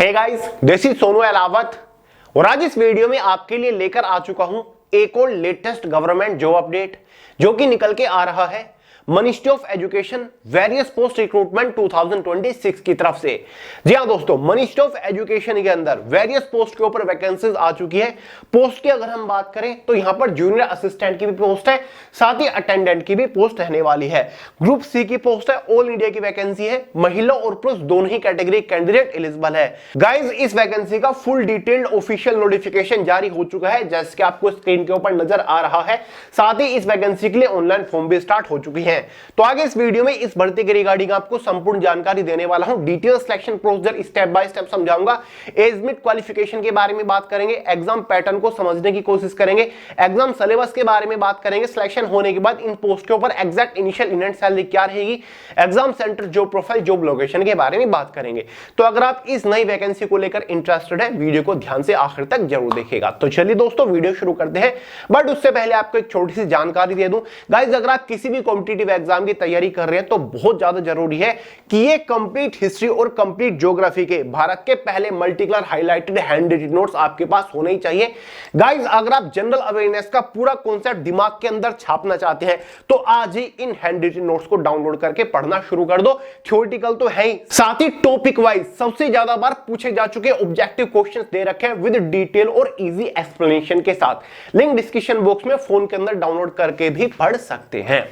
Hey guys, this is Sonu Alawat और आज इस वीडियो में आपके लिए लेकर आ चुका हूं एक और लेटेस्ट गवर्नमेंट जॉब अपडेट जो कि निकल के आ रहा है ministry of education various post recruitment 2026 की तरफ से। जी हां दोस्तों, मिनिस्ट्री ऑफ एजुकेशन के अंदर वेरियस पोस्ट के ऊपर वैकेंसीज आ चुकी है। पोस्ट की अगर हम बात करें तो यहां पर जूनियर असिस्टेंट की भी पोस्ट है, साथ ही अटेंडेंट की भी पोस्ट रहने वाली है। ग्रुप सी की पोस्ट है, ऑल इंडिया की वैकेंसी है, महिला और पुरुष दोनों ही कैटेगरी कैंडिडेट एलिजिबल है। गाइज, इस वैकेंसी का फुल डिटेल्ड ऑफिशियल नोटिफिकेशन जारी हो चुका है जैसे कि आपको स्क्रीन के ऊपर नजर आ रहा है। साथ ही इस वैकेंसी के लिए ऑनलाइन फॉर्म भी स्टार्ट हो चुकी है। तो आगे इस वीडियो में इस भर्ती के रिगार्डिंग आपको संपूर्ण जानकारी देने वाला हूं। Detail selection procedure step by step समझाऊंगा। एज मिड क्वालिफिकेशन के बारे में बात करेंगे, एग्जाम पैटर्न को समझने की कोशिश करेंगे, एग्जाम सिलेबस के बारे में बात करेंगे, सिलेक्शन होने के बाद इन पोस्ट के ऊपर एग्जैक्ट इनिशियल इवेंट सैलरी क्या रहेगी, exam centre, job profile, job location के बारे में बात करेंगे। तो अगर आप इस नई वैकेंसी को लेकर इंटरेस्टेड है, वीडियो को ध्यान से आखिर तक जरूर देखिएगा। तो चलिए दोस्तों, वीडियो शुरू करते हैं। बट उससे पहले आपको एक छोटी सी जानकारी दे दूं। गाइस, अगर आप किसी भी कॉम्पिटिटिव एग्जाम की तैयारी कर रहे हैं तो बहुत ज्यादा जरूरी है कि ये कंप्लीट हिस्ट्री और कंप्लीट ज्योग्राफी के भारत के पहले multi colour highlighted hand written notes आपके पास होने ही चाहिए। गाइस, अगर आप जनरल अवेयरनेस का पूरा कॉन्सेप्ट दिमाग के अंदर छापना चाहते हैं तो आज ही इन हैंड रिटन नोट्स को डाउनलोड करके पढ़ना शुरू कर दो। थ्योरेटिकल तो है ही, साथ ही टॉपिक वाइज सबसे ज्यादा बार पूछे जा चुके ऑब्जेक्टिव क्वेश्चंस दे रखे हैं विद डिटेल और इजी एक्सप्लेनेशन के साथ। लिंक डिस्क्रिप्शन बॉक्स में फोन के अंदर डाउनलोड करके भी पढ़ सकते हैं।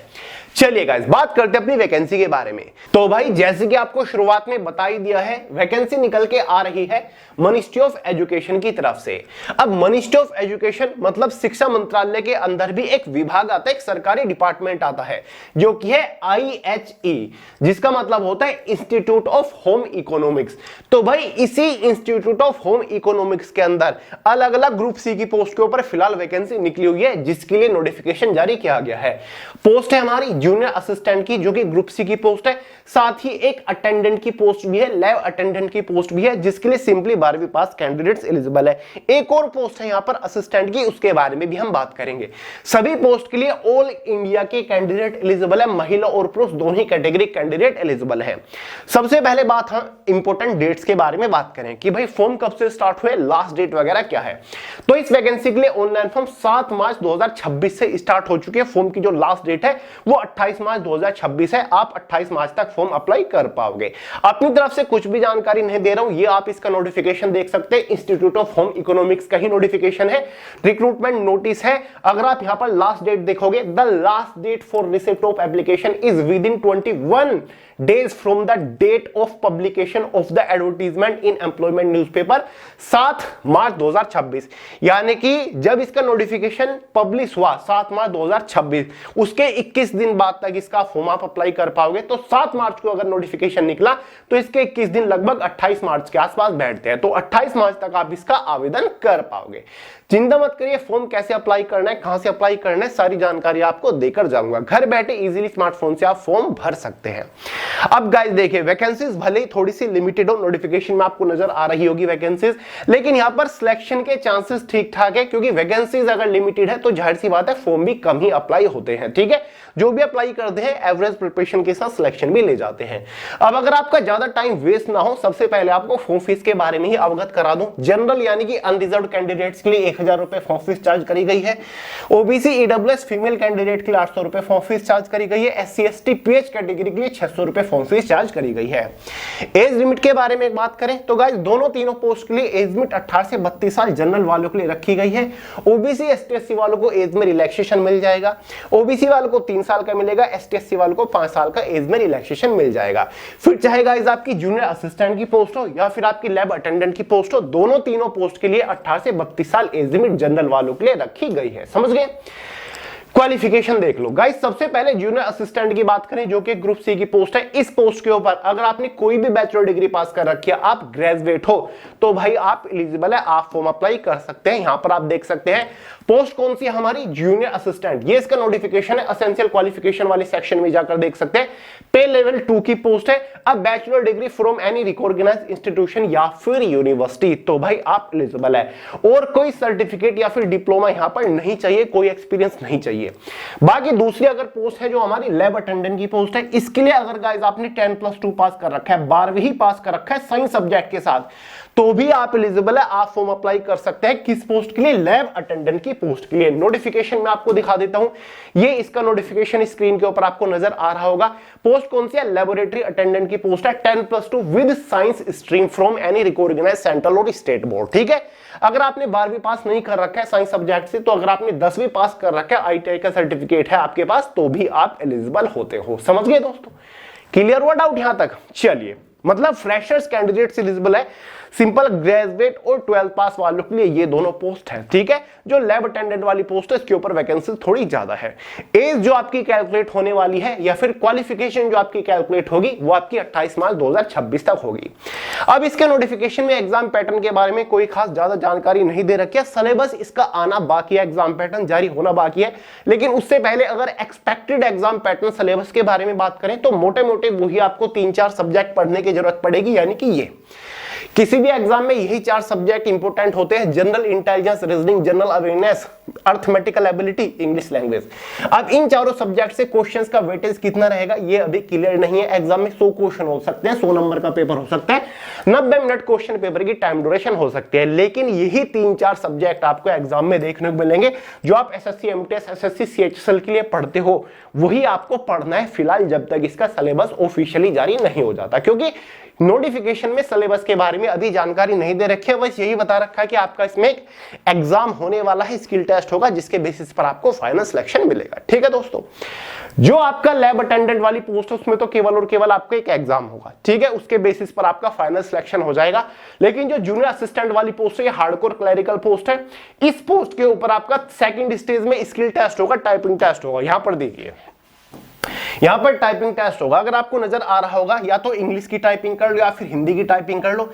चलिए गाइस, बात करते हैं अपनी वैकेंसी के बारे में। तो भाई, जैसे कि आपको शुरुआत में बता ही दिया है, वैकेंसी निकल के आ रही है मिनिस्ट्री ऑफ एजुकेशन की तरफ से। अब मिनिस्ट्री ऑफ एजुकेशन मतलब शिक्षा मंत्रालय के अंदर भी एक विभाग आता है, एक सरकारी डिपार्टमेंट आता है जो कि है IHE, जिसका मतलब होता है इंस्टीट्यूट ऑफ होम इकोनॉमिक्स। तो भाई, इसी इंस्टीट्यूट ऑफ होम इकोनॉमिक्स के अंदर अलग अलग ग्रुप सी की पोस्ट के ऊपर फिलहाल वैकेंसी निकली हुई है जिसके लिए नोटिफिकेशन जारी किया गया है। पोस्ट है हमारी जूनियर असिस्टेंट की जो कि ग्रुप सी की पोस्ट है, साथ ही एक अटेंडेंट की पोस्ट भी है, लैब अटेंडेंट की पोस्ट भी है जिसके लिए सिंपली 12वीं पास कैंडिडेट्स एलिजिबल है। एक और पोस्ट है यहां पर असिस्टेंट की, उसके बारे में भी हम बात करेंगे। सभी पोस्ट के लिए ऑल इंडिया के कैंडिडेट एलिजिबल है, महिला और पुरुष दोनों ही कैटेगरी कैंडिडेट एलिजिबल है। सबसे पहले बात हम इंपॉर्टेंट डेट्स के बारे में बात करें कि भाई फॉर्म कब से स्टार्ट हुए, लास्ट डेट वगैरह क्या है। तो इस वैकेंसी के लिए ऑनलाइन फॉर्म 7 मार्च 2026 से स्टार्ट हो चुके हैं। फॉर्म की जो लास्ट डेट है वो 28 मार्च 2026 है। आप 28 मार्च तक फॉर्म अप्लाई कर पाओगे। अपनी तरफ से कुछ भी जानकारी नहीं दे रहा हूं, ये आप इसका नोटिफिकेशन देख सकते हैं। इंस्टीट्यूट ऑफ होम इकोनॉमिक्स का ही नोटिफिकेशन है, रिक्रूटमेंट नोटिस है। अगर आप यहां पर लास्ट डेट देखोगे, the last date for receipt of application is within 21 days from the date of publication of the advertisement in employment newspaper 7 मार्च 2026। यानी कि जब इसका नोटिफिकेशन पब्लिश हुआ 7 मार्च 2026, उसके 21 दिन बाद तक इसका फॉर्म आप अप्लाई कर पाओगे। तो 7 मार्च को अगर नोटिफिकेशन निकला तो इसके 21 दिन लगभग 28 मार्च के आसपास बैठते हैं। तो 28 मार्च तक आप इसका आवेदन कर पाओगे। चिंता मत करिए, फॉर्म कैसे अप्लाई करना है, कहां से अप्लाई करना है, सारी जानकारी आपको देकर जाऊंगा। घर बैठे इजीली स्मार्टफोन से आप फॉर्म भर सकते हैं। अब गाइस देखिए, वैकेंसीज भले ही थोड़ी सी लिमिटेड हो, नोटिफिकेशन में आपको नजर आ रही होगी वैकेंसीज, लेकिन यहां पर सिलेक्शन के चांसेस ठीक ठाक है क्योंकि वैकेंसीज अगर लिमिटेड है तो जाहिर सी बात है फॉर्म भी कम ही अप्लाई होते हैं। ठीक है, जो भी अप्लाई करते हैं एवरेज प्रिपरेशन के साथ सिलेक्शन भी ले जाते हैं। अब अगर आपका ज्यादा टाइम वेस्ट ना हो, सबसे पहले आपको फॉर्म फीस के बारे में ही अवगत करा दूं। जनरल यानी कि अनरिजर्व्ड कैंडिडेट्स के लिए 1000 रुपए फॉर्म फीस चार्ज करी गई है। ओबीसी ईडब्ल्यूएस फीमेल कैंडिडेट के लिए 800 रुपए फॉर्म फीस चार्ज करी गई है। SC ST PH कैटेगरी के लिए 600 रुपए फॉर्म फीस चार्ज करी गई है। एज लिमिट के बारे में एक बात करें तो गाइस, दोनों तीनों पोस्ट के लिए एज लिमिट 18 से 32 साल जनरल वालों के लिए रखी गई है। ओबीसी ST SC वालों को एज में रिलैक्सेशन मिल जाएगा। ओबीसी वालों को 3 साल का मिलेगा, ST SC वालों को 5 साल का एज में रिलैक्सेशन मिल जाएगा। फिर चाहे गाइस आपकी जूनियर असिस्टेंट की पोस्ट हो या फिर आपकी लैब अटेंडेंट की पोस्ट हो, दोनों तीनों पोस्ट के लिए 18 से 32 साल एज लिमिट जनरल वालों के लिए रखी गई है। समझ गए? क्वालिफिकेशन देख लो गाइस। सबसे पहले जूनियर असिस्टेंट की बात करें जो कि ग्रुप सी की पोस्ट है। इस पोस्ट के ऊपर अगर आपने कोई भी बैचलर डिग्री पास कर रखी है, आप ग्रेजुएट हो, तो भाई आप एलिजिबल है, आप फॉर्म अप्लाई कर सकते हैं। यहां पर आप देख सकते हैं पोस्ट कौन सी हमारी, जूनियर असिस्टेंट, ये इसका नोटिफिकेशन है। एसेंशियल क्वालिफिकेशन वाले सेक्शन में जाकर देख सकते हैं। पे लेवल 2 की पोस्ट है। अब bachelor degree from any recognised institution या फिर यूनिवर्सिटी, तो भाई आप एलिजिबल है। और कोई सर्टिफिकेट या फिर डिप्लोमा यहां पर नहीं चाहिए, कोई एक्सपीरियंस नहीं चाहिए। बाकी दूसरी अगर पोस्ट है जो हमारी लैब अटेंडेंट की पोस्ट है, इसके लिए अगर गाइस आपने 10+2 पास कर रखा है, 12वीं पास कर रखा है सही सब्जेक्ट के साथ, तो भी आप एलिजिबल है, आप फॉर्म अप्लाई कर सकते हैं। किस पोस्ट के लिए? लैब अटेंडेंट की पोस्ट के लिए। नोटिफिकेशन में आपको दिखा देता हूं, ये इसका नोटिफिकेशन स्क्रीन के ऊपर आपको नजर आ रहा होगा। पोस्ट कौन सी है? लेबोरेटरी अटेंडेंट की पोस्ट है, 10+2 with science stream from any recognised central और स्टेट बोर्ड। ठीक है, अगर आपने 12वीं पास नहीं कर रखा है साइंस सब्जेक्ट से, तो अगर आपने 10वीं पास कर रखा है, आईटीआई का सर्टिफिकेट है आपके पास, तो भी आप एलिजिबल होते हो। समझ गए दोस्तों? क्लियर हुआ डाउट यहां तक? चलिए, मतलब फ्रेशर्स कैंडिडेट एलिजिबल है, सिंपल ग्रेजुएट और 12th पास वालों के लिए ये दोनों पोस्ट है। ठीक है, जो लैब अटेंडेंट वाली पोस्ट है इसके ऊपर वैकेंसी थोड़ी ज्यादा है। एज जो आपकी कैलकुलेट होने वाली है या फिर क्वालिफिकेशन जो आपकी कैलकुलेट होगी वो आपकी 28 मार्च 2026 तक होगी। अब इसके नोटिफिकेशन में एग्जाम पैटर्न के बारे में कोई खास ज्यादा जानकारी नहीं दे रखी है। सिलेबस इसका आना बाकी है, एग्जाम पैटर्न जारी होना बाकी है। लेकिन उससे पहले अगर एक्सपेक्टेड एग्जाम पैटर्न सिलेबस के बारे में बात करें तो मोटे मोटे वही आपको 3-4 सब्जेक्ट पढ़ने की जरूरत पड़ेगी, यानी कि ये किसी भी एग्जाम में यही 4 सब्जेक्ट इंपॉर्टेंट होते हैं: general intelligence, reasoning, general awareness, arithmetical ability, English language. अब इन चारों सब्जेक्ट से क्वेश्चंस का वेटेज कितना रहेगा ये अभी क्लियर नहीं है। एग्जाम में 100 क्वेश्चन हो सकते हैं, 100 नंबर का पेपर हो सकता है, 90 मिनट क्वेश्चन पेपर की टाइम ड्यूरेशन हो सकती है। लेकिन यही 3-4 सब्जेक्ट आपको एग्जाम में देखने को मिलेंगे जो आप एसएससी एमटीएस, एसएससी सीएचएसएल के लिए पढ़ते हो, वही आपको पढ़ना है फिलहाल, जब तक इसका सिलेबस ऑफिशियली जारी नहीं हो जाता। क्योंकि नोटिफिकेशन में सिलेबस के बारे में अभी जानकारी नहीं दे रखी है, बस यही बता रखा है कि आपका इसमें एक एग्जाम होने वाला है, स्किल टेस्ट होगा, जिसके बेसिस पर आपको फाइनल सिलेक्शन मिलेगा। ठीक है दोस्तों, जो आपका लैब अटेंडेंट वाली पोस्ट है उसमें तो केवल और केवल आपको एक एग्जाम होगा। ठीक है, उसके बेसिस पर आपका फाइनल सिलेक्शन हो जाएगा। लेकिन जो जूनियर असिस्टेंट वाली पोस्ट है, ये हार्डकोर क्लरिकल पोस्ट है। इस पोस्ट के ऊपर आपका सेकंड स्टेज में स्किल टेस्ट होगा, टाइपिंग टेस्ट होगा। यहां पर देखिए, यहां पर टाइपिंग टेस्ट होगा। अगर आपको नजर आ रहा होगा, या तो इंग्लिश की टाइपिंग कर लो या फिर हिंदी की टाइपिंग कर लो।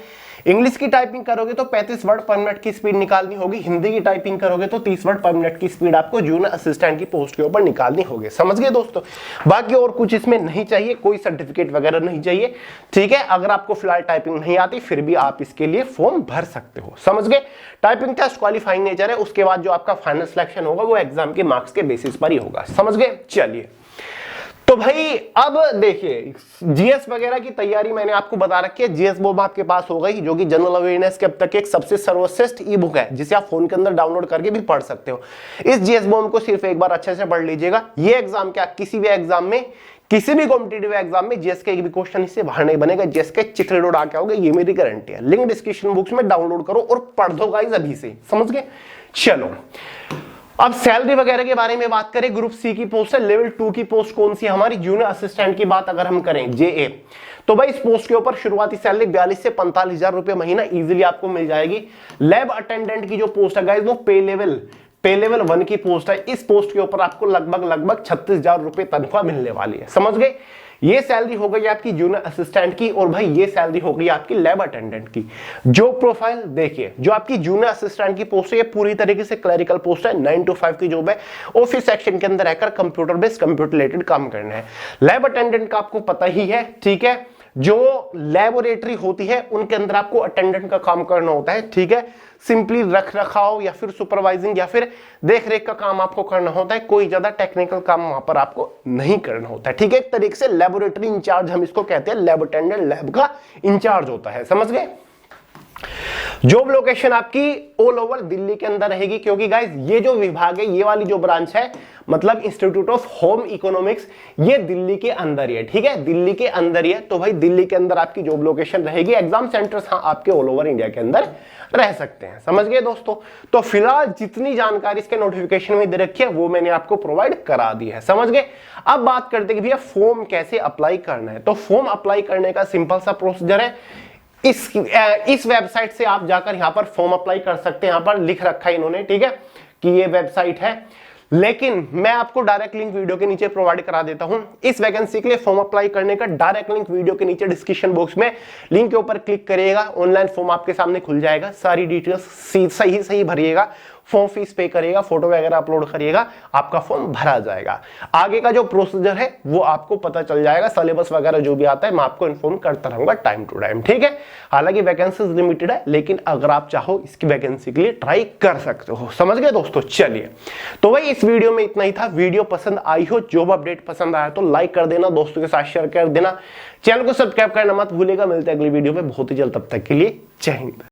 इंग्लिश की टाइपिंग करोगे तो 35 वर्ड पर मिनट की स्पीड निकालनी होगी, हिंदी की टाइपिंग करोगे तो 30 वर्ड पर मिनट की स्पीड आपको जूनियर असिस्टेंट की पोस्ट के ऊपर निकालनी होगी। समझ गए दोस्तों? बाकी और कुछ इसमें नहीं चाहिए, कोई सर्टिफिकेट वगैरह नहीं चाहिए। ठीक है, अगर आपको फिलहाल टाइपिंग नहीं आती फिर भी आप इसके लिए फॉर्म भर सकते हो। समझ गए? टाइपिंग टेस्ट क्वालिफाइंग नेचर है, उसके बाद जो आपका फाइनल सिलेक्शन होगा वो एग्जाम के मार्क्स के बेसिस पर ही होगा। समझ गए? चलिए, तो भाई अब देखिए, जीएस वगैरह की तैयारी मैंने आपको बता रखी है। जीएस बॉम्ब आपके पास हो गई, जो कि जनरल अवेयरनेस के अब तक एक सबसे सर्वश्रेष्ठ ई बुक है, जिसे आप फोन के अंदर डाउनलोड करके भी पढ़ सकते हो। इस जीएस बॉम्ब को सिर्फ एक बार अच्छे से पढ़ लीजिएगा। ये एग्जाम क्या, किसी भी एग्जाम में, किसी भी कॉम्पिटिटिव एग्जाम में जीएस के एक भी क्वेश्चन इससे बाहर नहीं बनेगा। जीएस के चित्र उड़ा के आओगे, ये मेरी गारंटी है। लिंक डिस्क्रिप्शन बॉक्स में डाउनलोड करो और पढ़ दो गाइस अभी से। समझ गए? चलो, अब सैलरी वगैरह के बारे में बात करें। ग्रुप सी की पोस्ट है, लेवल 2 की पोस्ट कौन सी? हमारी जूनियर असिस्टेंट की बात अगर हम करें, जेए, तो भाई इस पोस्ट के ऊपर शुरुआती सैलरी 42 से 45 हजार रुपए महीना इजीली आपको मिल जाएगी। लैब अटेंडेंट की जो पोस्ट है गाइस, वो पे लेवल 1 की पोस्ट है। इस पोस्ट के ऊपर आपको लगभग 36 हजार रुपए तनख्वाह मिलने वाली है। समझ गए? ये सैलरी हो गई आपकी जूनियर असिस्टेंट की, और भाई ये सैलरी हो गई आपकी लैब अटेंडेंट की। जो प्रोफाइल देखिए, जो आपकी जूनियर असिस्टेंट की पोस्ट है, ये पूरी तरीके से क्लरिकल पोस्ट है, 9 to 5 की जॉब है। ऑफिस सेक्शन के अंदर रहकर कंप्यूटर बेस्ड, कंप्यूटर रिलेटेड काम करना है। लैब अटेंडेंट का आपको पता ही है। ठीक है, जो लैबोरेटरी होती है उनके अंदर आपको अटेंडेंट का काम करना होता है। ठीक है, सिंपली रख रखाव या फिर सुपरवाइजिंग या फिर देख रेख का काम आपको करना होता है। कोई ज्यादा टेक्निकल काम वहां पर आपको नहीं करना होता है। ठीक है, एक तरीके से लैबोरेटरी इंचार्ज हम इसको कहते हैं। लैब अटेंडेंट लैब का इंचार्ज होता है। समझ गए? जॉब लोकेशन आपकी ऑल ओवर दिल्ली के अंदर रहेगी, क्योंकि गाइस ये जो विभाग है, ये वाली जो ब्रांच है, मतलब इंस्टीट्यूट ऑफ होम इकोनॉमिक्स, ये दिल्ली के अंदर ही है। ठीक है, दिल्ली के अंदर ही है, तो भाई दिल्ली के अंदर आपकी जॉब लोकेशन रहेगी। एग्जाम सेंटर्स हाँ आपके ऑल ओवर इंडिया के अंदर रह सकते हैं। समझ गए दोस्तों? तो फिलहाल जितनी जानकारी इसके नोटिफिकेशन में दे रखी है वो मैंने आपको प्रोवाइड करा दी है। समझ गए? अब बात करते हैं कि भैया फॉर्म कैसे अप्लाई करना है। तो फॉर्म अप्लाई करने का सिंपल सा प्रोसीजर है। इस वेबसाइट से आप जाकर यहां पर फॉर्म अप्लाई कर सकते हैं। यहां पर लिख रखा है इन्होंने, ठीक है, कि ये वेबसाइट है, लेकिन मैं आपको डायरेक्ट लिंक वीडियो के नीचे प्रोवाइड करा देता हूं। इस वैकेंसी के लिए फॉर्म अप्लाई करने का डायरेक्ट लिंक वीडियो के नीचे डिस्क्रिप्शन बॉक्स में, लिंक के ऊपर क्लिक करिएगा, ऑनलाइन फॉर्म आपके सामने खुल जाएगा। सारी डिटेल्स सही भरिएगा, फॉर्म फीस पे करिएगा, फोटो वगैरह अपलोड करिएगा, आपका फॉर्म भरा जाएगा। आगे का जो प्रोसीजर है वो आपको पता चल जाएगा। सिलेबस वगैरह जो भी आता है मैं आपको इन्फॉर्म करता रहूंगा टाइम टू टाइम। ठीक है, हालांकि वैकेंसीज लिमिटेड है, लेकिन अगर आप चाहो इसकी वैकेंसी के लिए ट्राई कर सकते हो। समझ गए दोस्तों? चलिए, तो भाई इस वीडियो में इतना ही था। वीडियो पसंद आई हो, जॉब अपडेट पसंद आया तो लाइक कर देना, दोस्तों के साथ शेयर कर देना, चैनल को सब्सक्राइब करना मत भूलिएगा। मिलते हैं अगली वीडियो में बहुत ही जल्द, तब तक के लिए जय हिंद।